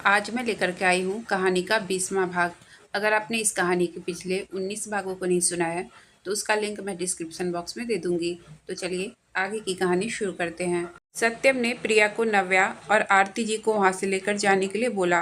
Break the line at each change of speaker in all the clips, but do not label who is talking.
आज मैं लेकर के आई हूँ कहानी का 20वां भाग। अगर आपने इस कहानी के पिछले 19 भागों को नहीं सुना है तो उसका लिंक मैं डिस्क्रिप्शन बॉक्स में दे दूँगी। तो चलिए आगे की कहानी शुरू करते हैं। सत्यम ने प्रिया को नव्या और आरती जी को वहाँ से लेकर जाने के लिए बोला।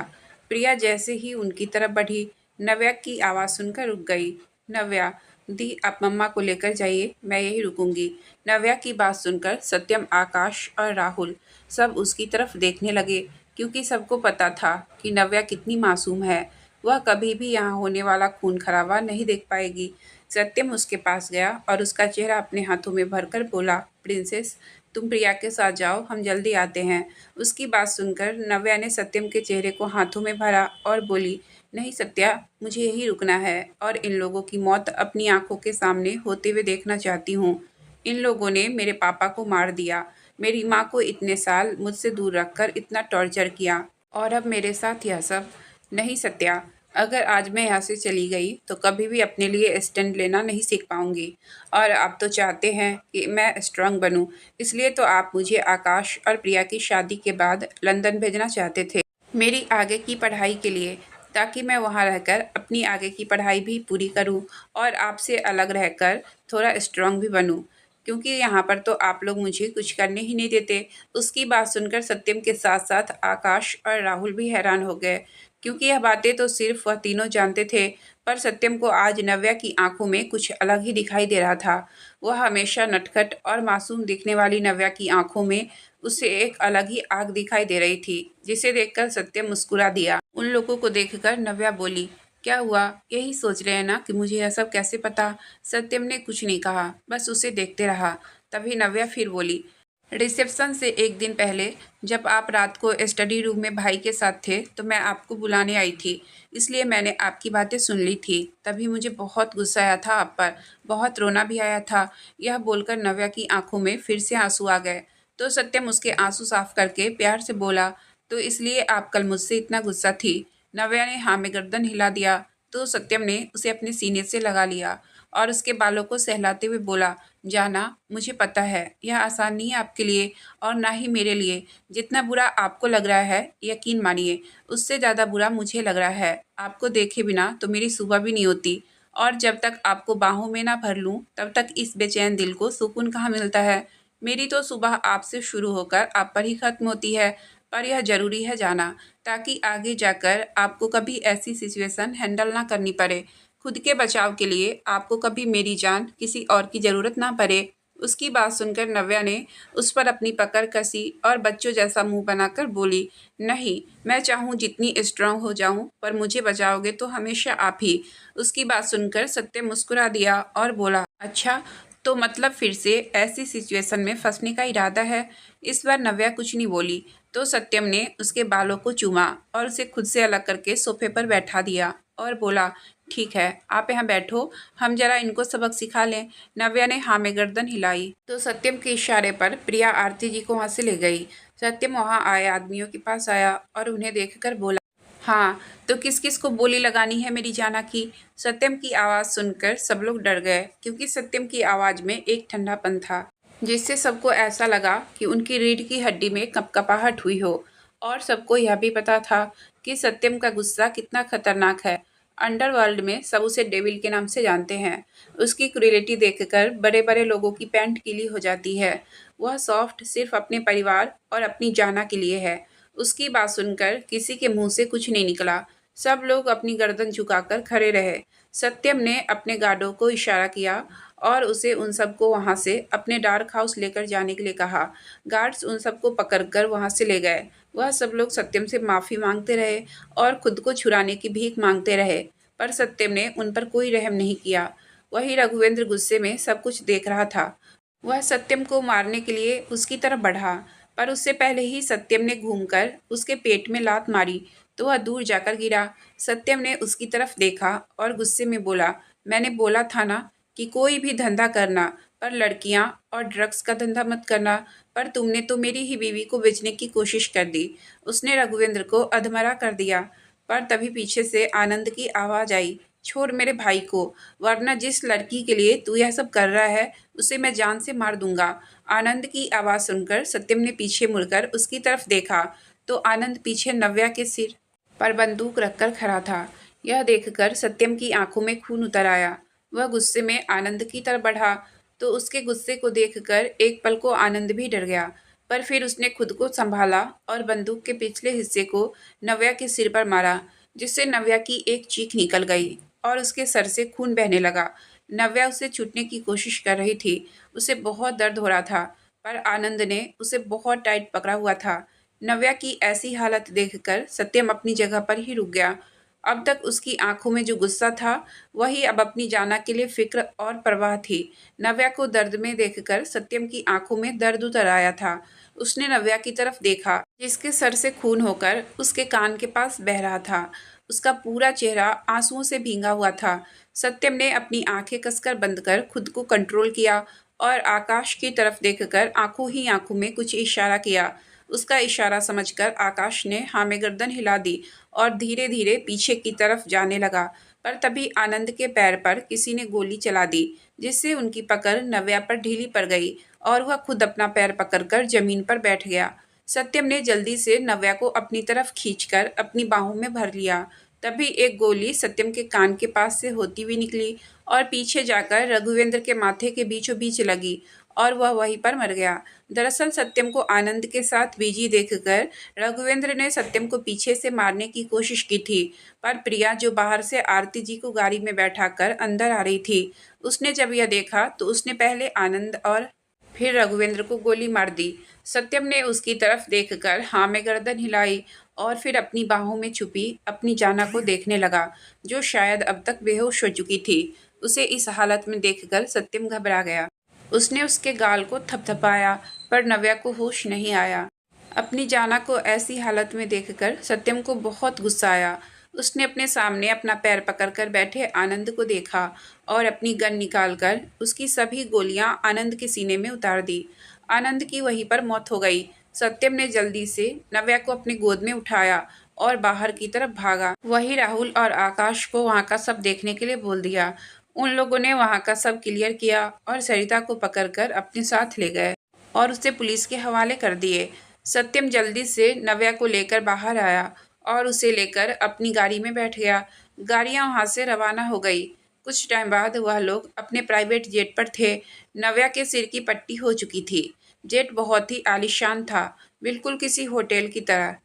प्रिया जैसे ही उनकी तरफ बढ़ी, नव्या की आवाज़ सुनकर रुक गई। नव्या, दी आप मम्मा को लेकर जाइए, मैं यही रुकूंगी। नव्या की बात सुनकर सत्यम, आकाश और राहुल सब उसकी तरफ देखने लगे, क्योंकि सबको पता था कि नव्या कितनी मासूम है। वह कभी भी यहाँ होने वाला खून खराबा नहीं देख पाएगी। सत्यम उसके पास गया और उसका चेहरा अपने हाथों में भरकर बोला, प्रिंसेस, तुम प्रिया के साथ जाओ, हम जल्दी आते हैं। उसकी बात सुनकर नव्या ने सत्यम के चेहरे को हाथों में भरा और बोली, नहीं सत्या, मुझे यही रुकना है और इन लोगों की मौत अपनी आंखों के सामने होते हुए देखना चाहती हूँ। इन लोगों ने मेरे पापा को मार दिया, मेरी माँ को इतने साल मुझसे दूर रखकर इतना टॉर्चर किया, और अब मेरे साथ यह सब। नहीं सत्या, अगर आज मैं यहाँ से चली गई तो कभी भी अपने लिए स्टैंड लेना नहीं सीख पाऊंगी। और आप तो चाहते हैं कि मैं स्ट्रांग बनूं, इसलिए तो आप मुझे आकाश और प्रिया की शादी के बाद लंदन भेजना चाहते थे, मेरी आगे की पढ़ाई के लिए, ताकि मैं वहाँ रहकर अपनी आगे की पढ़ाई भी पूरी करूँ और आपसे अलग रहकर थोड़ा स्ट्रांग भी बनूँ, क्योंकि यहाँ पर तो आप लोग मुझे कुछ करने ही नहीं देते। उसकी बात सुनकर सत्यम के साथ साथ आकाश और राहुल भी हैरान हो गए, क्योंकि यह बातें तो सिर्फ वह तीनों जानते थे। पर सत्यम को आज नव्या की आंखों में कुछ अलग ही दिखाई दे रहा था। वह हमेशा नटखट और मासूम दिखने वाली नव्या की आंखों में उसे एक अलग ही आग दिखाई दे रही थी, जिसे देखकर सत्यम मुस्कुरा दिया। उन लोगों को देखकर नव्या बोली, क्या हुआ, यही सोच रहे हैं ना कि मुझे यह सब कैसे पता। सत्यम ने कुछ नहीं कहा, बस उसे देखते रहा। तभी नव्या फिर बोली, रिसेप्शन से एक दिन पहले जब आप रात को स्टडी रूम में भाई के साथ थे तो मैं आपको बुलाने आई थी, इसलिए मैंने आपकी बातें सुन ली थी। तभी मुझे बहुत गुस्सा आया था आप पर, बहुत रोना भी आया था। यह बोलकर नव्या की आंखों में फिर से आंसू आ गए। तो सत्यम उसके आंसू साफ करके प्यार से बोला, तो इसलिए आप कल मुझसे इतना गुस्सा थी। नव्या ने हाँ में गर्दन हिला दिया। तो सत्यम ने उसे अपने सीने से लगा लिया और उसके बालों को सहलाते हुए बोला, जाना, मुझे पता है यह आसान नहीं है आपके लिए और ना ही मेरे लिए। जितना बुरा आपको लग रहा है, यकीन मानिए उससे ज़्यादा बुरा मुझे लग रहा है। आपको देखे बिना तो मेरी सुबह भी नहीं होती, और जब तक आपको बाहों में ना भर लूँ तब तक इस बेचैन दिल को सुकून कहाँ मिलता है। मेरी तो सुबह आपसे शुरू होकर आप पर ही खत्म होती है। पर यह ज़रूरी है जाना, ताकि आगे जाकर आपको कभी ऐसी सिचुएशन हैंडल ना करनी पड़े। खुद के बचाव के लिए आपको कभी मेरी जान किसी और की ज़रूरत ना पड़े। उसकी बात सुनकर नव्या ने उस पर अपनी पकड़ कसी और बच्चों जैसा मुंह बनाकर बोली, नहीं, मैं चाहूँ जितनी स्ट्रांग हो जाऊँ, पर मुझे बचाओगे तो हमेशा आप ही। उसकी बात सुनकर सत्यम मुस्कुरा दिया और बोला, अच्छा, तो मतलब फिर से ऐसी सिचुएशन में फंसने का इरादा है। इस बार नव्या कुछ नहीं बोली। तो सत्यम ने उसके बालों को चूमा और उसे खुद से अलग करके सोफे पर बैठा दिया और बोला, ठीक है, आप यहाँ बैठो, हम जरा इनको सबक सिखा लें। नव्या ने हाँ में गर्दन हिलाई। तो सत्यम के इशारे पर प्रिया आरती जी को वहाँ से ले गई। सत्यम वहाँ आए आदमियों के पास आया और उन्हें देखकर बोला, हाँ, तो किस किस को बोली लगानी है मेरी जाना की। सत्यम की आवाज़ सुनकर सब लोग डर गए, क्योंकि सत्यम की आवाज़ में एक ठंडापन था, जिससे सबको ऐसा लगा कि उनकी रीढ़ की हड्डी में कपकपाहट हुई हो। और सबको यह भी पता था कि सत्यम का गुस्सा कितना खतरनाक है। अंडरवर्ल्ड में सब उसे डेविल के नाम से जानते हैं। उसकी क्रूरता देखकर बड़े बड़े लोगों की पैंट गीली हो जाती है। वह सॉफ्ट सिर्फ अपने परिवार और अपनी जाना के लिए है। उसकी बात सुनकर किसी के मुंह से कुछ नहीं निकला। सब लोग अपनी गर्दन झुकाकर खड़े रहे। सत्यम ने अपने गार्डों को इशारा किया और उसे उन सबको वहां से अपने डार्क हाउस लेकर जाने के लिए कहा। गार्ड्स उन सबको पकड़कर वहां से ले गए। वह सब लोग सत्यम से माफ़ी मांगते रहे और खुद को छुड़ाने की भीख मांगते रहे, पर सत्यम ने उन पर कोई रहम नहीं किया। वही रघुवेंद्र गुस्से में सब कुछ देख रहा था। वह सत्यम को मारने के लिए उसकी तरफ बढ़ा, पर उससे पहले ही सत्यम ने घूमकर उसके पेट में लात मारी, तो वह दूर जाकर गिरा। सत्यम ने उसकी तरफ देखा और गुस्से में बोला, मैंने बोला था ना कि कोई भी धंधा करना, पर लड़कियां और ड्रग्स का धंधा मत करना। पर तुमने तो मेरी ही बीवी को बेचने की कोशिश कर दी। उसने रघुवेंद्र को अधमरा कर दिया। पर तभी पीछे से आनंद की आवाज़ आई, छोड़ मेरे भाई को, वरना जिस लड़की के लिए तू यह सब कर रहा है उसे मैं जान से मार दूंगा। आनंद की आवाज़ सुनकर सत्यम ने पीछे मुड़कर उसकी तरफ देखा, तो आनंद पीछे नव्या के सिर पर बंदूक रखकर खड़ा था। यह देखकर सत्यम की आंखों में खून उतर आया। वह गुस्से में आनंद की तरफ बढ़ा तो उसके गुस्से को देखकर एक पल को आनंद भी डर गया, पर फिर उसने खुद को संभाला और बंदूक के पिछले हिस्से को नव्या के सिर पर मारा, जिससे नव्या की एक चीख निकल गई और उसके सर से खून बहने लगा। नव्या उसे छूटने की कोशिश कर रही थी। उसे बहुत दर्द हो रहा था, पर आनंद ने उसे बहुत टाइट पकड़ा हुआ था। नव्या की ऐसी हालत देखकर सत्यम अपनी जगह पर ही रुक गया। अब तक उसकी आंखों में जो गुस्सा था, वही अब अपनी जाना के लिए फिक्र और परवाह थी। नव्या को दर्द में देखकर सत्यम की आंखों में दर्द उतर आया था। उसने नव्या की तरफ देखा, जिसके सर से खून होकर उसके कान के पास बह रहा था। उसका पूरा चेहरा आंसुओं से भींगा हुआ था। सत्यम ने अपनी आंखें कसकर बंद कर खुद को कंट्रोल किया और आकाश की तरफ देखकर आंखों ही आंखों में कुछ इशारा किया। उसका इशारा समझकर आकाश ने हाँ में गर्दन हिला दी और धीरे धीरे पीछे की तरफ जाने लगा। पर तभी आनंद के पैर पर किसी ने गोली चला दी, जिससे उनकी पकड़ नव्या पर ढीली पड़ गई और वह खुद अपना पैर पकड़कर जमीन पर बैठ गया। सत्यम ने जल्दी से नव्या को अपनी तरफ खींचकर अपनी बाहों में भर लिया। तभी एक गोली सत्यम के कान के पास से होती हुई निकली और पीछे जाकर रघुवेंद्र के माथे के बीचों बीच लगी और वह वहीं पर मर गया। दरअसल सत्यम को आनंद के साथ बिजी देखकर रघुवेंद्र ने सत्यम को पीछे से मारने की कोशिश की थी, पर प्रिया जो बाहर से आरती जी को गाड़ी में बैठाकर अंदर आ रही थी, उसने जब यह देखा तो उसने पहले आनंद और फिर रघुवेंद्र को गोली मार दी। सत्यम ने उसकी तरफ देखकर हाँ में गर्दन हिलाई और फिर अपनी बाहों में छुपी अपनी जाना को देखने लगा, जो शायद अब तक बेहोश हो चुकी थी। उसे इस हालत में देखकर सत्यम घबरा गया। उसने उसके गाल को थपथपाया, पर नव्या को होश नहीं आया। अपनी जाना को ऐसी हालत में देखकर सत्यम को बहुत गुस्सा आया। उसने अपने सामने अपना पैर पकड़कर बैठे आनंद को देखा और अपनी गन निकालकर उसकी सभी गोलियां आनंद के सीने में उतार दी। आनंद की वहीं पर मौत हो गई। सत्यम ने जल्दी से नव्या को अपनी गोद में उठाया और बाहर की तरफ भागा। वही राहुल और आकाश को वहां का सब देखने के लिए बोल दिया। उन लोगों ने वहां का सब क्लियर किया और सरिता को पकड़कर अपने साथ ले गए और उसे पुलिस के हवाले कर दिए। सत्यम जल्दी से नव्या को लेकर बाहर आया और उसे लेकर अपनी गाड़ी में बैठ गया। गाड़ियां वहां से रवाना हो गई। कुछ टाइम बाद वह लोग अपने प्राइवेट जेट पर थे। नव्या के सिर की पट्टी हो चुकी थी। जेट बहुत ही आलीशान था, बिल्कुल किसी होटल की तरह।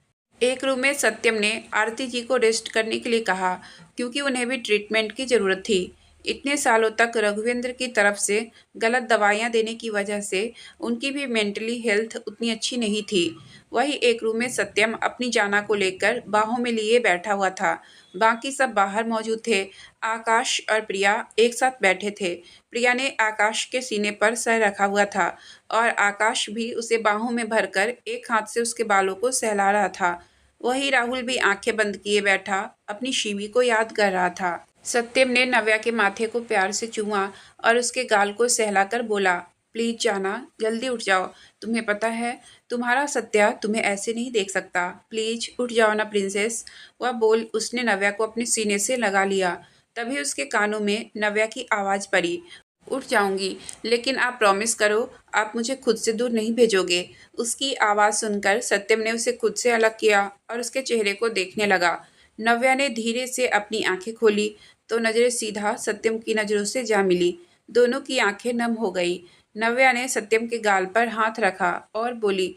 एक रूम में सत्यम ने आरती जी को रेस्ट करने के लिए कहा, क्योंकि उन्हें भी ट्रीटमेंट की ज़रूरत थी। इतने सालों तक रघुवेंद्र की तरफ से गलत दवाइयाँ देने की वजह से उनकी भी मेंटली हेल्थ उतनी अच्छी नहीं थी। वही एक रूम में सत्यम अपनी जाना को लेकर बाहों में लिए बैठा हुआ था। बाकी सब बाहर मौजूद थे। आकाश और प्रिया एक साथ बैठे थे। प्रिया ने आकाश के सीने पर सर रखा हुआ था और आकाश भी उसे बाहों में भरकर एक हाथ से उसके बालों को सहला रहा था। वही राहुल भी आंखें बंद किए बैठा अपनी शिवी को याद कर रहा था। सत्यम ने नव्या के माथे को प्यार से चूमा और उसके गाल को सहलाकर बोला, प्लीज जाना, जल्दी उठ जाओ। तुम्हें पता है तुम्हारा सत्या तुम्हें ऐसे नहीं देख सकता। प्लीज उठ जाओ ना प्रिंसेस। वह बोल उसने नव्या को अपने सीने से लगा लिया। तभी उसके कानों में नव्या की आवाज पड़ी, उठ जाऊंगी, लेकिन आप प्रॉमिस करो आप मुझे खुद से दूर नहीं भेजोगे। उसकी आवाज़ सुनकर सत्यम ने उसे खुद से अलग किया और उसके चेहरे को देखने लगा। नव्या ने धीरे से अपनी आंखें खोली तो नज़रें सीधा सत्यम की नज़रों से जा मिली। दोनों की आंखें नम हो गई। नव्या ने सत्यम के गाल पर हाथ रखा और बोली,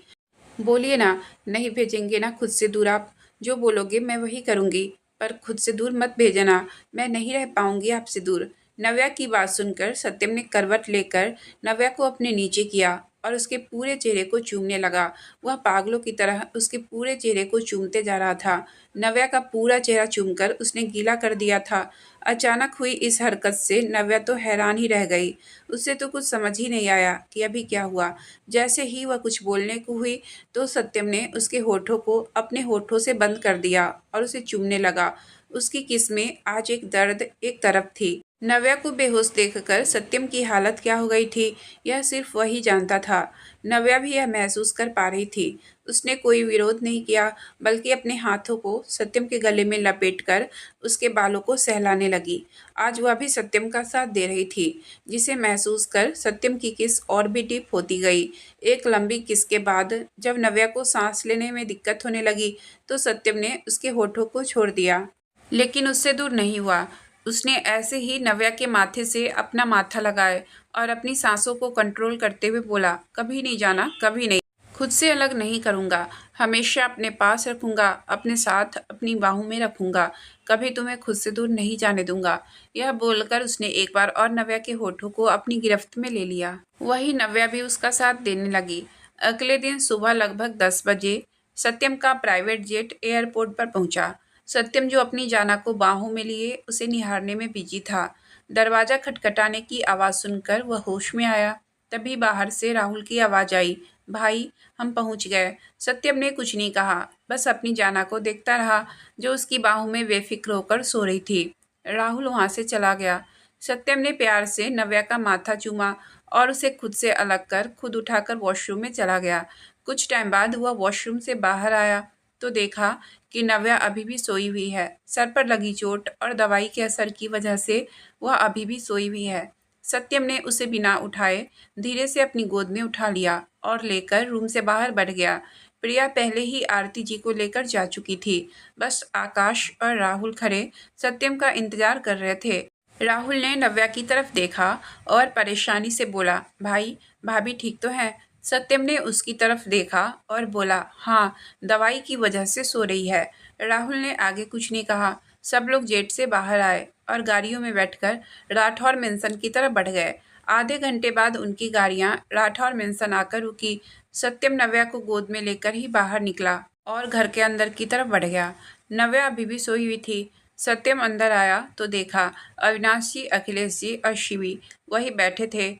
बोलिए ना, नहीं भेजेंगे ना खुद से दूर आप? जो बोलोगे मैं वही करूँगी, पर खुद से दूर मत भेजना, मैं नहीं रह पाऊँगी आपसे दूर। नव्या की बात सुनकर सत्यम ने करवट लेकर नव्या को अपने नीचे किया और उसके पूरे चेहरे को चूमने लगा। वह पागलों की तरह उसके पूरे चेहरे को चूमते जा रहा था। नव्या का पूरा चेहरा चूमकर उसने गीला कर दिया था। अचानक हुई इस हरकत से नव्या तो हैरान ही रह गई। उसे तो कुछ समझ ही नहीं आया कि अभी क्या हुआ। जैसे ही वह कुछ बोलने को हुई तो सत्यम ने उसके होठों को अपने होठों से बंद कर दिया और उसे चूमने लगा। उसकी किस में आज एक दर्द एक तरफ थी नव्या को बेहोश देखकर सत्यम की हालत क्या हो गई थी, यह सिर्फ वही जानता था। नव्या भी यह महसूस कर पा रही थी। उसने कोई विरोध नहीं किया, बल्कि अपने हाथों को सत्यम के गले में लपेटकर उसके बालों को सहलाने लगी। आज वह भी सत्यम का साथ दे रही थी, जिसे महसूस कर सत्यम की किस और भी डीप होती गई। एक लंबी किस के बाद जब नव्या को सांस लेने में दिक्कत होने लगी, तो सत्यम ने उसके होठों को छोड़ दिया, लेकिन उससे दूर नहीं हुआ। उसने ऐसे ही नव्या के माथे से अपना माथा लगाए और अपनी सांसों को कंट्रोल करते हुए बोला, कभी नहीं जाना, कभी नहीं। खुद से अलग नहीं करूँगा, हमेशा अपने पास रखूँगा, अपने साथ अपनी बाहों में रखूँगा, कभी तुम्हें खुद से दूर नहीं जाने दूँगा। यह बोलकर उसने एक बार और नव्या के होठों को अपनी गिरफ्त में ले लिया। वही नव्या भी उसका साथ देने लगी। अगले दिन सुबह लगभग 10 बजे सत्यम का प्राइवेट जेट एयरपोर्ट पर पहुंचा। सत्यम, जो अपनी जाना को बाहों में लिए उसे निहारने में बिजी था। दरवाजा खटखटाने की आवाज़ सुनकर वह होश में आया। तभी बाहर से राहुल की आवाज़ आई, भाई हम पहुंच गए। सत्यम ने कुछ नहीं कहा, बस अपनी जाना को देखता रहा, जो उसकी बाहों में बेफिक्र होकर सो रही थी। राहुल वहां से चला गया। सत्यम ने प्यार से नव्या का माथा चूमा और उसे खुद से अलग कर खुद उठाकर वॉशरूम में चला गया। कुछ टाइम बाद वह वॉशरूम से बाहर आया तो देखा कि नव्या अभी भी सोई हुई है। सर पर लगी चोट और दवाई के असर की वजह से वह अभी भी सोई हुई है। सत्यम ने उसे बिना उठाए धीरे से अपनी गोद में उठा लिया और लेकर रूम से बाहर बढ़ गया। प्रिया पहले ही आरती जी को लेकर जा चुकी थी। बस आकाश और राहुल खड़े सत्यम का इंतजार कर रहे थे। राहुल ने नव्या की तरफ देखा और परेशानी से बोला, भाई भाभी ठीक तो है? सत्यम ने उसकी तरफ देखा और बोला, हाँ, दवाई की वजह से सो रही है। राहुल ने आगे कुछ नहीं कहा। सब लोग जेट से बाहर आए और गाड़ियों में बैठकर राठौर मेंशन की तरफ बढ़ गए। आधे घंटे बाद उनकी गाड़ियां राठौर मेंशन आकर रुकी। सत्यम नव्या को गोद में लेकर ही बाहर निकला और घर के अंदर की तरफ बढ़ गया। नव्या अभी भी सोई हुई थी। सत्यम अंदर आया तो देखा अविनाश जी, अखिलेश जी और शिवी वही बैठे थे।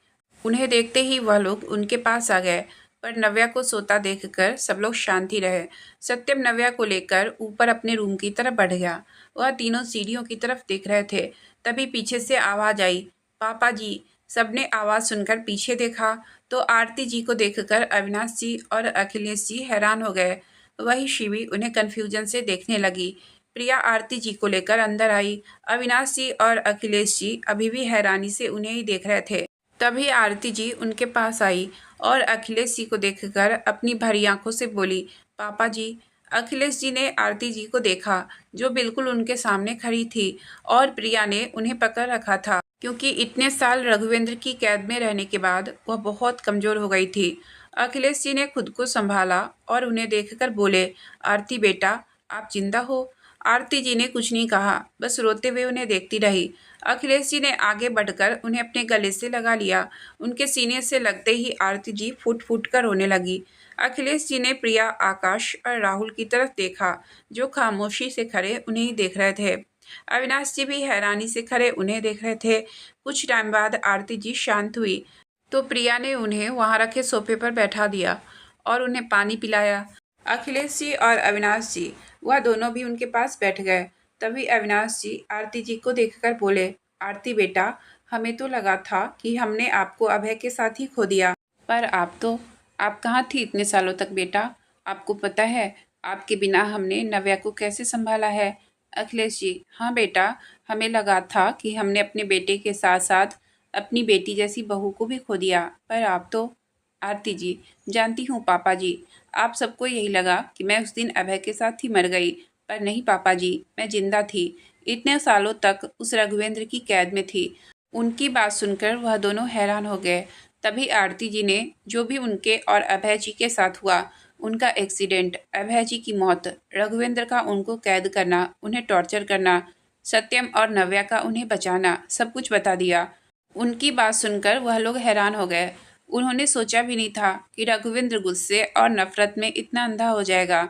उन्हें देखते ही वह लोग उनके पास आ गए, पर नव्या को सोता देखकर सब लोग शांत ही रहे। सत्यम नव्या को लेकर ऊपर अपने रूम की तरफ बढ़ गया। वह तीनों सीढ़ियों की तरफ देख रहे थे। तभी पीछे से आवाज आई, पापा जी। सबने आवाज सुनकर पीछे देखा तो आरती जी को देखकर अविनाश जी और अखिलेश जी हैरान हो गए। वही शिवी उन्हें कन्फ्यूजन से देखने लगी। प्रिया आरती जी को लेकर अंदर आई। अविनाश जी और अखिलेश जी अभी भी हैरानी से उन्हें ही देख रहे थे। तभी आरती जी उनके पास आई और अखिलेश जी को देखकर अपनी भरी आंखों से बोली, पापा जी। अखिलेश जी ने आरती जी को देखा, जो बिल्कुल उनके सामने खड़ी थी, और प्रिया ने उन्हें पकड़ रखा था, क्योंकि इतने साल रघुवेंद्र की कैद में रहने के बाद वह बहुत कमजोर हो गई थी। अखिलेश जी ने खुद को संभाला और उन्हें देखकर बोले, आरती बेटा, आप जिंदा हो? आरती जी ने कुछ नहीं कहा, बस रोते हुए उन्हें देखती रही। अखिलेश जी ने आगे बढ़कर उन्हें अपने गले से लगा लिया। उनके सीने से लगते ही आरती जी फूट फूट कर रोने लगी। अखिलेश जी ने प्रिया, आकाश और राहुल की तरफ देखा, जो खामोशी से खड़े उन्हें ही देख रहे थे। अविनाश जी भी हैरानी से खड़े उन्हें देख रहे थे। कुछ टाइम बाद आरती जी शांत हुई तो प्रिया ने उन्हें वहां रखे सोफे पर बैठा दिया और उन्हें पानी पिलाया। अखिलेश जी और अविनाश जी वह दोनों भी उनके पास बैठ गए। तभी अविनाश जी आरती जी को देखकर बोले, आरती बेटा, हमें तो लगा था कि हमने आपको अभय के साथ ही खो दिया, पर आप कहाँ थी इतने सालों तक बेटा? आपको पता है आपके बिना हमने नव्या को कैसे संभाला है? अखिलेश जी, हाँ बेटा, हमें लगा था कि हमने अपने बेटे के साथ साथ अपनी बेटी जैसी बहू को भी खो दिया, पर आप तो। आरती जी, जानती हूँ पापा जी, आप सबको यही लगा कि मैं उस दिन अभय के साथ ही मर गई, पर नहीं पापा जी, मैं जिंदा थी। इतने सालों तक उस रघुवेंद्र की कैद में थी। उनकी बात सुनकर वह दोनों हैरान हो गए। तभी आरती जी ने जो भी उनके और अभय जी के साथ हुआ, उनका एक्सीडेंट, अभय जी की मौत, रघुवेंद्र का उनको कैद करना, उन्हें टॉर्चर करना, सत्यम और नव्या का उन्हें बचाना, सब कुछ बता दिया। उनकी बात सुनकर वह लोग हैरान हो गए। उन्होंने सोचा भी नहीं था कि रघुवेंद्र गुस्से और नफरत में इतना अंधा हो जाएगा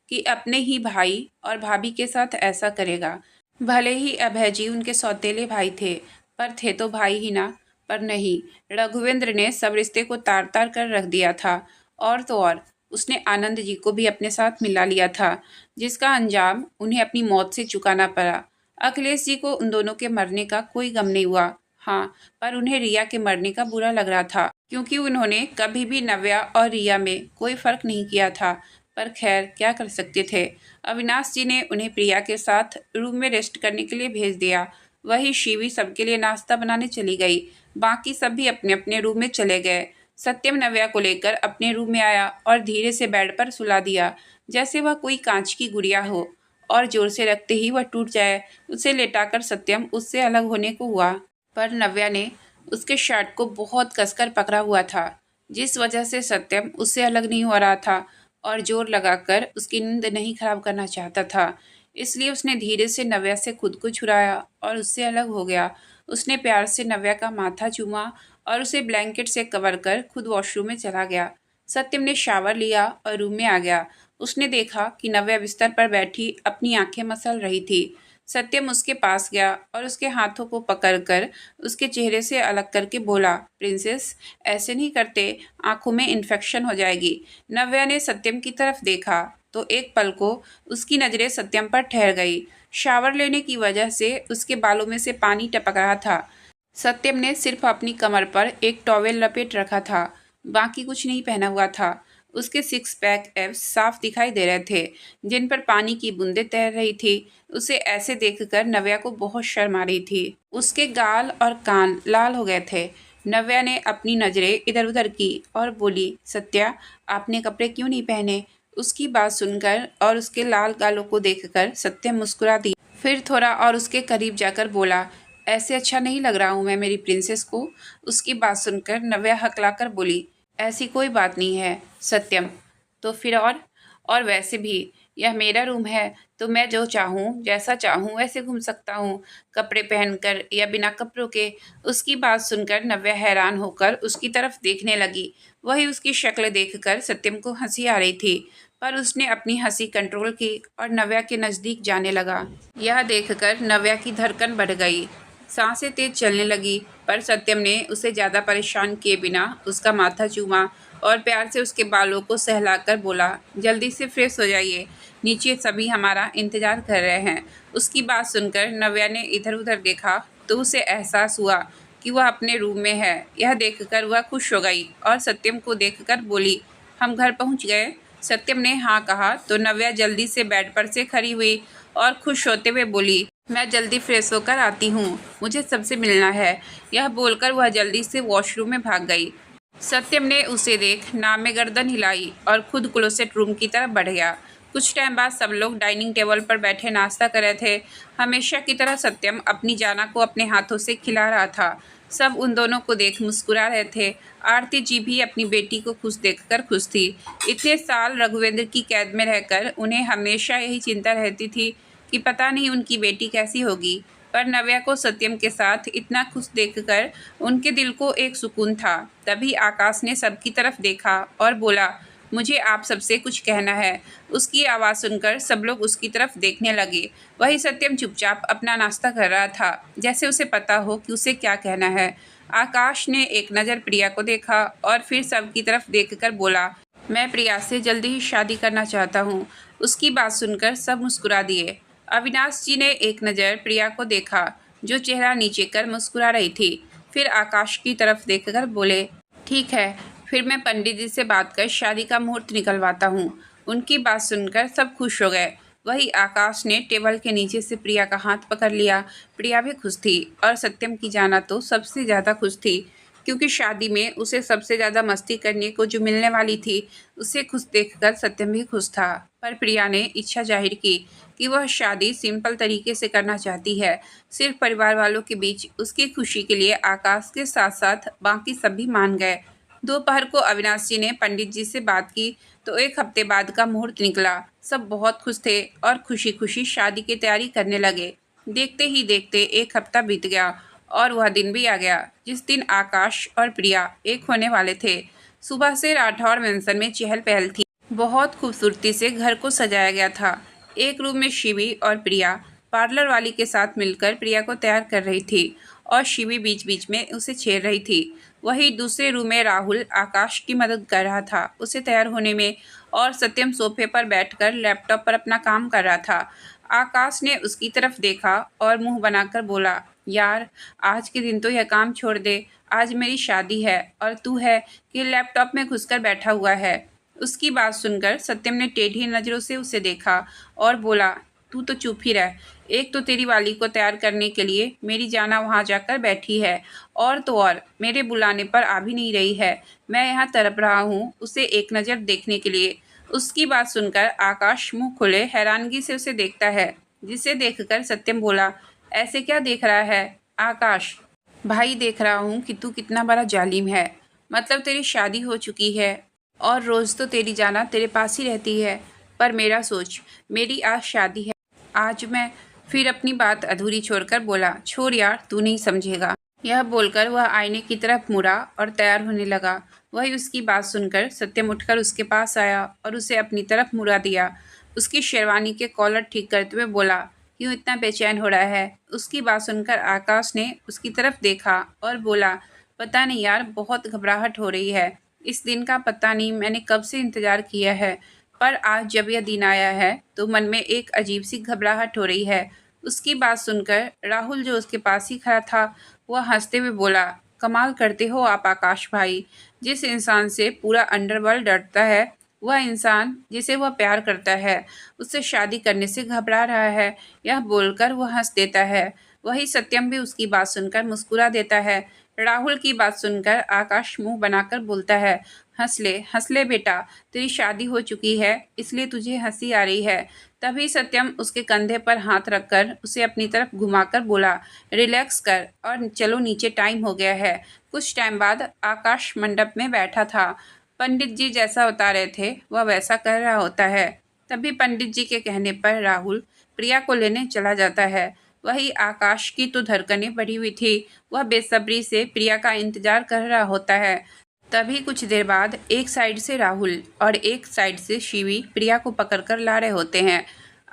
कि अपने ही भाई और भाभी के साथ ऐसा करेगा। भले ही अभय जी उनके सौतेले भाई थे, पर थे तो भाई ही ना। पर नहीं, रघुवेंद्र ने सब रिश्ते को तार तार कर रख दिया था। और तो और, उसने आनंद जी को भी अपने साथ मिला लिया था, जिसका अंजाम उन्हें अपनी मौत से चुकाना पड़ा। अखिलेश जी को उन दोनों के मरने का कोई गम नहीं हुआ। हाँ, पर उन्हें रिया के मरने का बुरा लग रहा था, क्योंकि उन्होंने कभी भी नव्या और रिया में कोई फर्क नहीं किया था। पर खैर, क्या कर सकते थे। अविनाश जी ने उन्हें प्रिया के साथ रूम में रेस्ट करने के लिए भेज दिया। वही शिवी सबके लिए नाश्ता बनाने चली गई। बाकी सब भी अपने अपने रूम में चले गए। सत्यम नव्या को लेकर अपने रूम में आया और धीरे से बेड पर सुला दिया, जैसे वह कोई कांच की गुड़िया हो और जोर से रखते ही वह टूट जाए। उसे लेटाकर सत्यम उससे अलग होने को हुआ, पर नव्या ने उसके शर्ट को बहुत कसकर पकड़ा हुआ था, जिस वजह से सत्यम उससे अलग नहीं हो रहा था और जोर लगाकर उसकी नींद नहीं खराब करना चाहता था। इसलिए उसने धीरे से नव्या से खुद को छुड़ाया और उससे अलग हो गया। उसने प्यार से नव्या का माथा चूमा और उसे ब्लैंकेट से कवर कर खुद वॉशरूम में चला गया। सत्यम ने शावर लिया और रूम में आ गया। उसने देखा कि नव्या बिस्तर पर बैठी अपनी आंखें मसल रही थी। सत्यम उसके पास गया और उसके हाथों को पकड़कर उसके चेहरे से अलग करके बोला, प्रिंसेस, ऐसे नहीं करते, आंखों में इन्फेक्शन हो जाएगी। नव्या ने सत्यम की तरफ देखा तो एक पल को उसकी नज़रें सत्यम पर ठहर गई। शावर लेने की वजह से उसके बालों में से पानी टपक रहा था। सत्यम ने सिर्फ अपनी कमर पर एक टॉवेल लपेट रखा था, बाकी कुछ नहीं पहना हुआ था। उसके सिक्स पैक एब्स साफ दिखाई दे रहे थे, जिन पर पानी की बूंदें तैर रही थी। उसे ऐसे देखकर नव्या को बहुत शर्म आ रही थी। उसके गाल और कान लाल हो गए थे। नव्या ने अपनी नज़रें इधर उधर की और बोली, सत्या, आपने कपड़े क्यों नहीं पहने? उसकी बात सुनकर और उसके लाल गालों को देखकर सत्या मुस्कुरा दी। फिर थोड़ा और उसके करीब जाकर बोला, ऐसे अच्छा नहीं लग रहा हूँ मैं मेरी प्रिंसेस को? उसकी बात सुनकर नव्या हकलाकर बोली, ऐसी कोई बात नहीं है सत्यम। तो फिर और वैसे भी यह मेरा रूम है, तो मैं जो चाहूँ जैसा चाहूँ वैसे घूम सकता हूँ, कपड़े पहनकर या बिना कपड़ों के। उसकी बात सुनकर नव्या हैरान होकर उसकी तरफ देखने लगी। वही उसकी शक्ल देखकर सत्यम को हंसी आ रही थी, पर उसने अपनी हंसी कंट्रोल की और नव्या के नज़दीक जाने लगा। यह देखकर नव्या की धड़कन बढ़ गई, सांसें तेज चलने लगी, पर सत्यम ने उसे ज़्यादा परेशान किए बिना उसका माथा चूमा और प्यार से उसके बालों को सहलाकर बोला, जल्दी से फ्रेश हो जाइए, नीचे सभी हमारा इंतज़ार कर रहे हैं। उसकी बात सुनकर नव्या ने इधर उधर देखा तो उसे एहसास हुआ कि वह अपने रूम में है। यह देखकर वह खुश हो गई और सत्यम को देखकर बोली, हम घर पहुंच गए? सत्यम ने हाँ कहा तो नव्या जल्दी से बेड पर से खड़ी हुई और खुश होते हुए बोली, मैं जल्दी फ्रेश होकर आती हूँ, मुझे सबसे मिलना है। यह बोलकर वह जल्दी से वॉशरूम में भाग गई। सत्यम ने उसे देख नाम में गर्दन हिलाई और खुद क्लोसेट रूम की तरफ बढ़ गया। कुछ टाइम बाद सब लोग डाइनिंग टेबल पर बैठे नाश्ता कर रहे थे। हमेशा की तरह सत्यम अपनी जाना को अपने हाथों से खिला रहा था। सब उन दोनों को देख मुस्कुरा रहे थे। आरती जी भी अपनी बेटी को खुश देखकर खुश थी। इतने साल रघुवेंद्र की कैद में रहकर उन्हें हमेशा यही चिंता रहती थी कि पता नहीं उनकी बेटी कैसी होगी, पर नव्या को सत्यम के साथ इतना खुश देखकर उनके दिल को एक सुकून था। तभी आकाश ने सबकी तरफ देखा और बोला, मुझे आप सबसे कुछ कहना है। उसकी आवाज़ सुनकर सब लोग उसकी तरफ देखने लगे। वही सत्यम चुपचाप अपना नाश्ता कर रहा था, जैसे उसे पता हो कि उसे क्या कहना है। आकाश ने एक नज़र प्रिया को देखा और फिर सबकी तरफ देखकर बोला, मैं प्रिया से जल्दी ही शादी करना चाहता हूँ। उसकी बात सुनकर सब मुस्कुरा दिए। अविनाश जी ने एक नज़र प्रिया को देखा, जो चेहरा नीचे कर मुस्कुरा रही थी। फिर आकाश की तरफ देखकर बोले, ठीक है, फिर मैं पंडित जी से बात कर शादी का मुहूर्त निकलवाता हूँ। उनकी बात सुनकर सब खुश हो गए। वही आकाश ने टेबल के नीचे से प्रिया का हाथ पकड़ लिया। प्रिया भी खुश थी और सत्यम की जाना तो सबसे ज़्यादा खुश थी, क्योंकि शादी में उसे सबसे ज़्यादा मस्ती करने को जो मिलने वाली थी, उसे खुश देखकर सत्यम भी खुश था। पर प्रिया ने इच्छा जाहिर की कि वह शादी सिंपल तरीके से करना चाहती है, सिर्फ परिवार वालों के बीच। उसकी खुशी के लिए आकाश के साथ साथ बाकी सब भी मान गए। दोपहर को अविनाश जी ने पंडित जी से बात की तो एक हफ्ते बाद का मुहूर्त निकला। सब बहुत खुश थे और खुशी खुशी शादी की तैयारी करने लगे। देखते ही देखते एक हफ्ता बीत गया और वह दिन भी आ गया जिस दिन आकाश और प्रिया एक होने वाले थे। सुबह से राठौर मेंशन में चहल पहल थी। बहुत खूबसूरती से घर को सजाया गया था। एक रूम में शिवी और प्रिया पार्लर वाली के साथ मिलकर प्रिया को तैयार कर रही थी और शिवी बीच बीच में उसे छेड़ रही थी। वहीं दूसरे रूम में राहुल आकाश की मदद कर रहा था उसे तैयार होने में, और सत्यम सोफे पर बैठकर लैपटॉप पर अपना काम कर रहा था। आकाश ने उसकी तरफ देखा और मुंह बनाकर बोला, यार आज के दिन तो यह काम छोड़ दे। आज मेरी शादी है और तू है कि लैपटॉप में घुसकर बैठा हुआ है। उसकी बात सुनकर सत्यम ने टेढ़ी नज़रों से उसे देखा और बोला, तू तो चुप ही रह। एक तो तेरी वाली को तैयार करने के लिए मेरी जाना वहाँ जाकर बैठी है, और तो और मेरे बुलाने पर आ भी नहीं रही है। मैं यहाँ तड़प रहा हूँ उसे एक नज़र देखने के लिए। उसकी बात सुनकर आकाश मुंह खुले हैरानगी से उसे देखता है, जिसे देखकर सत्यम बोला, ऐसे क्या देख रहा है आकाश? भाई देख रहा हूँ कि तू कितना बड़ा जालिम है। मतलब तेरी शादी हो चुकी है और रोज़ तो तेरी जाना तेरे पास ही रहती है, पर मेरा सोच, मेरी आज शादी है। आज मैं फिर अपनी बात अधूरी छोड़कर बोला, छोड़ यार, तू नहीं समझेगा। यह बोलकर वह आईने की तरफ मुड़ा और तैयार होने लगा। वही उसकी बात सुनकर सत्यम उठकर उसके पास आया और उसे अपनी तरफ मुड़ा दिया। उसकी शेरवानी के कॉलर ठीक करते हुए बोला, क्यों इतना बेचैन हो रहा है? उसकी बात सुनकर आकाश ने उसकी तरफ देखा और बोला, पता नहीं यार, बहुत घबराहट हो रही है। इस दिन का पता नहीं मैंने कब से इंतज़ार किया है, पर आज जब यह दिन आया है तो मन में एक अजीब सी घबराहट हो रही है। उसकी बात सुनकर राहुल, जो उसके पास ही खड़ा था, वह हंसते हुए बोला, कमाल करते हो आप आकाश भाई। जिस इंसान से पूरा अंडरवर्ल्ड डरता है, वह इंसान जिसे वह प्यार करता है उससे शादी करने से घबरा रहा है। यह बोलकर वह हंस देता है। वही सत्यम भी उसकी बात सुनकर मुस्कुरा देता है। राहुल की बात सुनकर आकाश मुंह बनाकर बोलता है, हंस ले बेटा, तेरी शादी हो चुकी है इसलिए तुझे हंसी आ रही है। तभी सत्यम उसके कंधे पर हाथ रखकर उसे अपनी तरफ घुमाकर बोला, रिलैक्स कर और चलो नीचे, टाइम हो गया है। कुछ टाइम बाद आकाश मंडप में बैठा था। पंडित जी जैसा बता रहे थे वह वैसा कर रहा होता है। तभी पंडित जी के कहने पर राहुल प्रिया को लेने चला जाता है। वही आकाश की तो धड़कनें बढ़ी हुई थी। वह बेसब्री से प्रिया का इंतजार कर रहा होता है। तभी कुछ देर बाद एक साइड से राहुल और एक साइड से शिवी प्रिया को पकड़कर ला रहे होते हैं।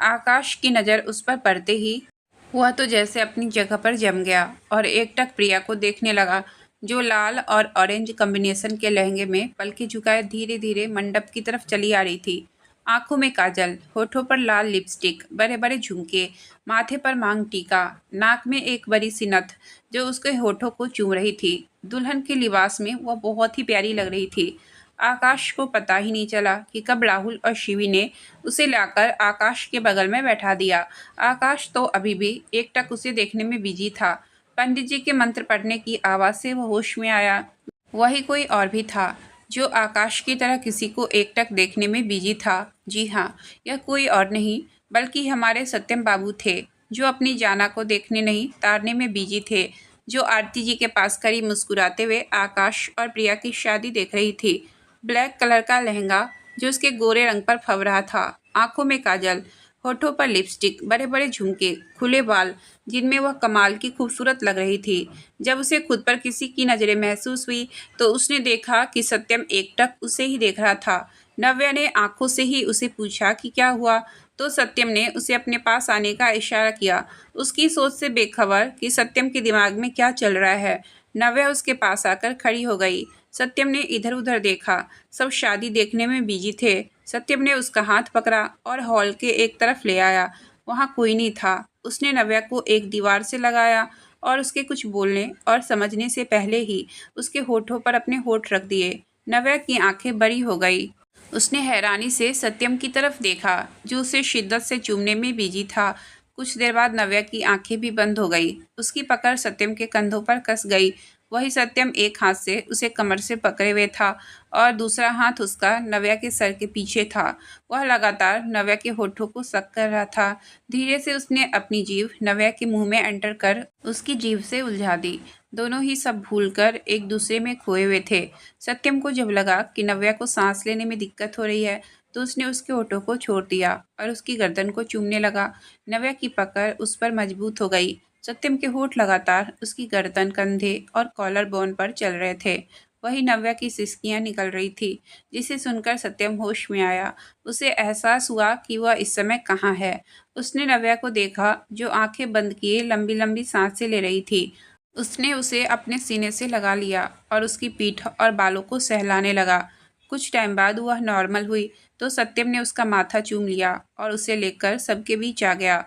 आकाश की नज़र उस पर पड़ते ही वह तो जैसे अपनी जगह पर जम गया और एकटक प्रिया को देखने लगा, जो लाल और ऑरेंज कॉम्बिनेशन के लहंगे में पलके झुकाए धीरे धीरे मंडप की तरफ चली आ रही थी। आंखों में काजल, होठों पर लाल लिपस्टिक, बड़े बड़े झुमके, माथे पर मांग टीका, नाक में एक बड़ी सी नथ जो उसके होठों को चूम रही थी। दुल्हन के लिबास में वह बहुत ही प्यारी लग रही थी। आकाश को पता ही नहीं चला कि कब राहुल और शिवी ने उसे लाकर आकाश के बगल में बैठा दिया। आकाश तो अभी भी एकटक उसे देखने में बिजी था। पंडित जी के मंत्र पढ़ने की आवाज़ से वह होश में आया। वही कोई और भी था जो आकाश की तरह किसी को एकटक देखने में बिजी था। जी हाँ, यह कोई और नहीं बल्कि हमारे सत्यम बाबू थे, जो अपनी जाना को देखने नहीं तारने में बिजी थे, जो आरती जी के पास खड़ी मुस्कुराते हुए आकाश और प्रिया की शादी देख रही थी। ब्लैक कलर का लहंगा जो उसके गोरे रंग पर फब रहा था, आंखों में काजल, होठों पर लिपस्टिक, बड़े बड़े झुमके, खुले बाल जिनमें वह कमाल की खूबसूरत लग रही थी। जब उसे खुद पर किसी की नज़रें महसूस हुई तो उसने देखा कि सत्यम एकटक उसे ही देख रहा था। नव्या ने आंखों से ही उसे पूछा कि क्या हुआ, तो सत्यम ने उसे अपने पास आने का इशारा किया। उसकी सोच से बेखबर कि सत्यम के दिमाग में क्या चल रहा है, नव्या उसके पास आकर खड़ी हो गई। सत्यम ने इधर उधर देखा, सब शादी देखने में बिजी थे। सत्यम ने उसका हाथ पकड़ा और हॉल के एक तरफ ले आया। वहाँ कोई नहीं था। उसने नव्या को एक दीवार से लगाया और उसके कुछ बोलने और समझने से पहले ही उसके होठों पर अपने होठ रख दिए। नव्या की आंखें बड़ी हो गई। उसने हैरानी से सत्यम की तरफ देखा, जो उसे शिद्दत से चूमने में बिजी था। कुछ देर बाद नव्या की आंखें भी बंद हो गई। उसकी पकड़ सत्यम के कंधों पर कस गई। वही सत्यम एक हाथ से उसे कमर से पकड़े हुए था और दूसरा हाथ उसका नव्या के सर के पीछे था। वह लगातार नव्या के होठों को सक कर रहा था। धीरे से उसने अपनी जीभ नव्या के मुंह में एंटर कर उसकी जीभ से उलझा दी। दोनों ही सब भूलकर एक दूसरे में खोए हुए थे। सत्यम को जब लगा कि नव्या को सांस लेने में दिक्कत हो रही है तो उसने उसके होठों को छोड़ दिया और उसकी गर्दन को चूमने लगा। नव्या की पकड़ उस पर मजबूत हो गई। सत्यम के होठ लगातार उसकी गर्दन, कंधे और कॉलर बोन पर चल रहे थे। वही नव्या की सिसकियां निकल रही थी, जिसे सुनकर सत्यम होश में आया। उसे एहसास हुआ कि वह इस समय कहाँ है। उसने नव्या को देखा, जो आंखें बंद किए लंबी लंबी सांसें ले रही थी। उसने उसे अपने सीने से लगा लिया और उसकी पीठ और बालों को सहलाने लगा। कुछ टाइम बाद वह नॉर्मल हुई। तो सत्यम ने उसका माथा चूम लिया और उसे लेकर सबके बीच आ गया।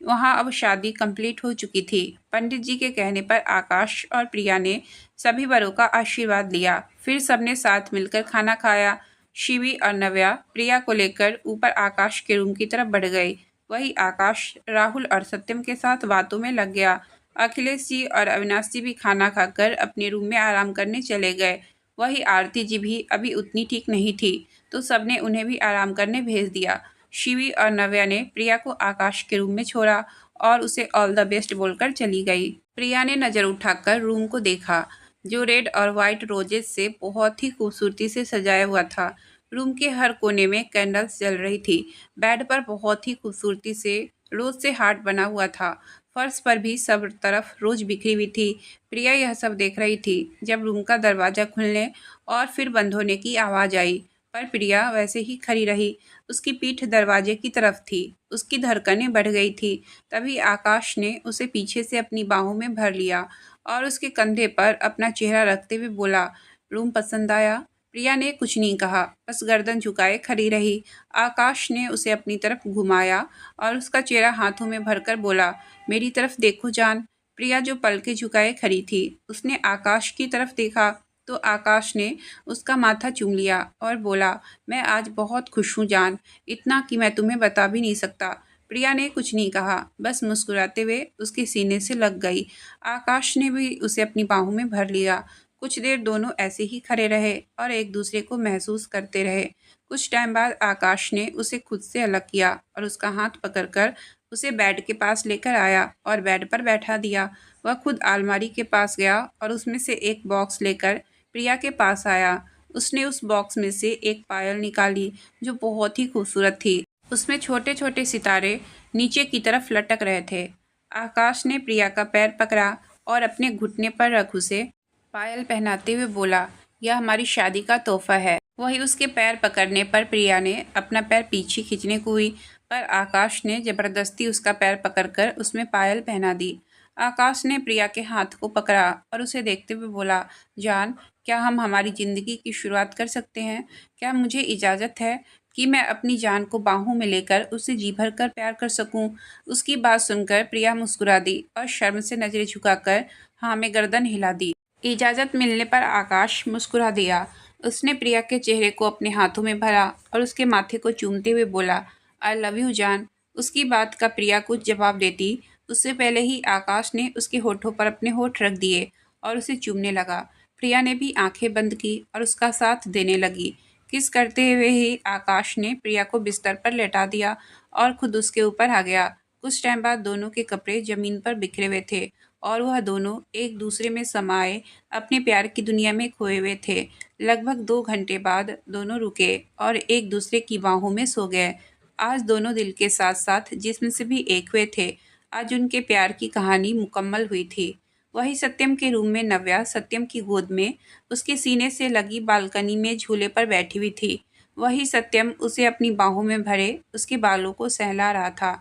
वहाँ अब शादी कंप्लीट हो चुकी थी। पंडित जी के कहने पर आकाश और प्रिया ने सभी बड़ों का आशीर्वाद लिया। फिर सबने साथ मिलकर खाना खाया। शिवी और नव्या प्रिया को लेकर ऊपर आकाश के रूम की तरफ बढ़ गई। वही आकाश राहुल और सत्यम के साथ बातों में लग गया। अखिलेश जी और अविनाश जी भी खाना खाकर अपने रूम में आराम करने चले गए। वही आरती जी भी अभी उतनी ठीक नहीं थी, तो सबने उन्हें भी आराम करने भेज दिया। शिवी और नव्या ने प्रिया को आकाश के रूम में छोड़ा और उसे ऑल द बेस्ट बोलकर चली गई। प्रिया ने नज़र उठाकर रूम को देखा, जो रेड और वाइट रोजेस से बहुत ही खूबसूरती से सजाया हुआ था। रूम के हर कोने में कैंडल्स जल रही थी। बेड पर बहुत ही खूबसूरती से रोज से हार्ट बना हुआ था। फर्श पर भी सब तरफ रोज बिखरी हुई थी। प्रिया यह सब देख रही थी जब रूम का दरवाज़ा खुलने और फिर बंद होने की आवाज़ आई, पर प्रिया वैसे ही खड़ी रही। उसकी पीठ दरवाजे की तरफ थी। उसकी धड़कनें बढ़ गई थी। तभी आकाश ने उसे पीछे से अपनी बाहों में भर लिया और उसके कंधे पर अपना चेहरा रखते हुए बोला, रूम पसंद आया? प्रिया ने कुछ नहीं कहा, बस गर्दन झुकाए खड़ी रही। आकाश ने उसे अपनी तरफ घुमाया और उसका चेहरा हाथों में भरकर बोला, मेरी तरफ देखो जान। प्रिया जो पलके झुकाए खड़ी थी, उसने आकाश की तरफ देखा तो आकाश ने उसका माथा चूम लिया और बोला, मैं आज बहुत खुश हूँ जान, इतना कि मैं तुम्हें बता भी नहीं सकता। प्रिया ने कुछ नहीं कहा, बस मुस्कुराते हुए उसके सीने से लग गई। आकाश ने भी उसे अपनी बाहों में भर लिया। कुछ देर दोनों ऐसे ही खड़े रहे और एक दूसरे को महसूस करते रहे। कुछ टाइम बाद आकाश ने उसे खुद से अलग किया और उसका हाथ पकड़कर उसे बेड के पास लेकर आया और बेड पर बैठा दिया। वह खुद अलमारी के पास गया और उसमें से एक बॉक्स लेकर प्रिया के पास आया। उसने उस बॉक्स में से एक पायल निकाली जो बहुत ही खूबसूरत थी। उसमें छोटे छोटे सितारे नीचे की तरफ लटक रहे थे। आकाश ने प्रिया का पैर पकड़ा और अपने घुटने पर रख उसे पायल पहनाते हुए बोला, यह हमारी शादी का तोहफा है। वही उसके पैर पकड़ने पर प्रिया ने अपना पैर पीछे खींचने को हुई, पर आकाश ने जबरदस्ती उसका पैर पकड़कर उसमें पायल पहना दी। आकाश ने प्रिया के हाथ को पकड़ा और उसे देखते हुए बोला, जान, क्या हम हमारी ज़िंदगी की शुरुआत कर सकते हैं? क्या मुझे इजाज़त है कि मैं अपनी जान को बाहों में लेकर उसे जी भर कर प्यार कर सकूं? उसकी बात सुनकर प्रिया मुस्कुरा दी और शर्म से नजरें झुकाकर हाँ में गर्दन हिला दी। इजाज़त मिलने पर आकाश मुस्कुरा दिया। उसने प्रिया के चेहरे को अपने हाथों में भरा और उसके माथे को चूमते हुए बोला, आई लव यू जान। उसकी बात का प्रिया कुछ जवाब देती उससे पहले ही आकाश ने उसके होठों पर अपने होठ रख दिए और उसे चूमने लगा। प्रिया ने भी आंखें बंद की और उसका साथ देने लगी। किस करते हुए ही आकाश ने प्रिया को बिस्तर पर लेटा दिया और खुद उसके ऊपर आ गया। कुछ टाइम बाद दोनों के कपड़े जमीन पर बिखरे हुए थे और वह दोनों एक दूसरे में समाये अपने प्यार की दुनिया में खोए हुए थे। लगभग 2 घंटे बाद दोनों रुके और एक दूसरे की बाहों में सो गए। आज दोनों दिल के साथ साथ जिस्म से भी एक हुए थे। आज उनके प्यार की कहानी मुकम्मल हुई थी। वही सत्यम के रूम में नव्या सत्यम की गोद में उसके सीने से लगी बालकनी में झूले पर बैठी हुई थी। वही सत्यम उसे अपनी बाहों में भरे उसके बालों को सहला रहा था।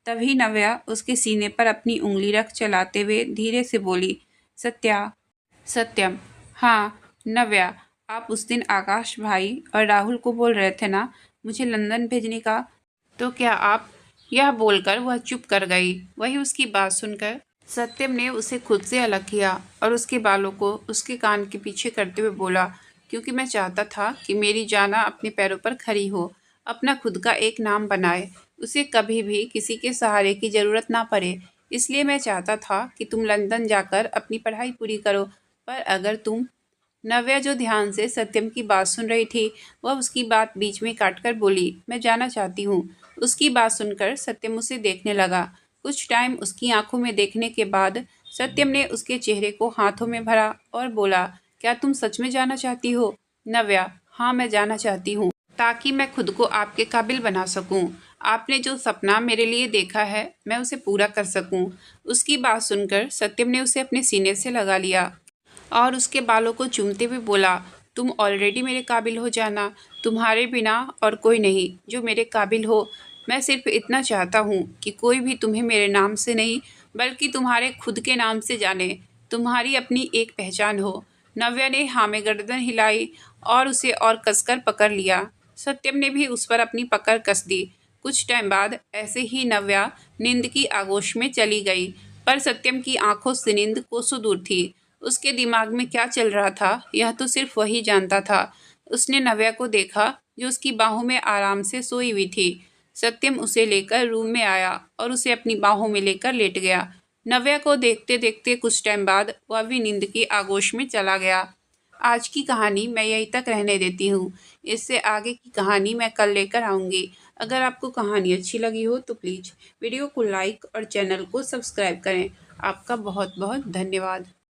तभी नव्या उसके सीने पर अपनी उंगली रख चलाते हुए धीरे से बोली, सत्या। सत्यम, हाँ नव्या, आप उस दिन आकाश भाई और राहुल को बोल रहे थे ना मुझे लंदन भेजने का, तो क्या आप? यह बोलकर वह चुप कर गई। वही उसकी बात सुनकर सत्यम ने उसे खुद से अलग किया और उसके बालों को उसके कान के पीछे करते हुए बोला, क्योंकि मैं चाहता था कि मेरी जाना अपने पैरों पर खड़ी हो, अपना खुद का एक नाम बनाए, उसे कभी भी किसी के सहारे की ज़रूरत ना पड़े। इसलिए मैं चाहता था कि तुम लंदन जाकर अपनी पढ़ाई पूरी करो, पर अगर तुम। नव्या जो ध्यान से सत्यम की बात सुन रही थी, वह उसकी बात बीच में काटकर बोली, मैं जाना चाहती हूँ। उसकी बात सुनकर सत्यम उसे देखने लगा। कुछ टाइम उसकी आंखों में देखने के बाद सत्यम ने उसके चेहरे को हाथों में भरा और बोला, क्या तुम सच में जाना चाहती हो? नव्या, हाँ मैं जाना चाहती हूँ, ताकि मैं खुद को आपके काबिल बना सकूं। आपने जो सपना मेरे लिए देखा है मैं उसे पूरा कर सकूं। उसकी बात सुनकर सत्यम ने उसे अपने सीने से लगा लिया और उसके बालों को चूमते हुए बोला, तुम ऑलरेडी मेरे काबिल हो जाना, तुम्हारे बिना और कोई नहीं जो मेरे काबिल हो। मैं सिर्फ इतना चाहता हूँ कि कोई भी तुम्हें मेरे नाम से नहीं बल्कि तुम्हारे खुद के नाम से जाने, तुम्हारी अपनी एक पहचान हो। नव्या ने हाँ में गर्दन हिलाई और उसे और कसकर पकड़ लिया। सत्यम ने भी उस पर अपनी पकड़ कस दी। कुछ टाइम बाद ऐसे ही नव्या नींद की आगोश में चली गई, पर सत्यम की आंखों से नींद कोसों दूर थी। उसके दिमाग में क्या चल रहा था यह तो सिर्फ वही जानता था। उसने नव्या को देखा जो उसकी बाहों में आराम से सोई हुई थी। सत्यम उसे लेकर रूम में आया और उसे अपनी बाहों में लेकर लेट गया। नव्या को देखते देखते कुछ टाइम बाद वह भी नींद की आगोश में चला गया। आज की कहानी मैं यहीं तक रहने देती हूँ। इससे आगे की कहानी मैं कल लेकर आऊँगी। अगर आपको कहानी अच्छी लगी हो तो प्लीज़ वीडियो को लाइक और चैनल को सब्सक्राइब करें। आपका बहुत बहुत धन्यवाद।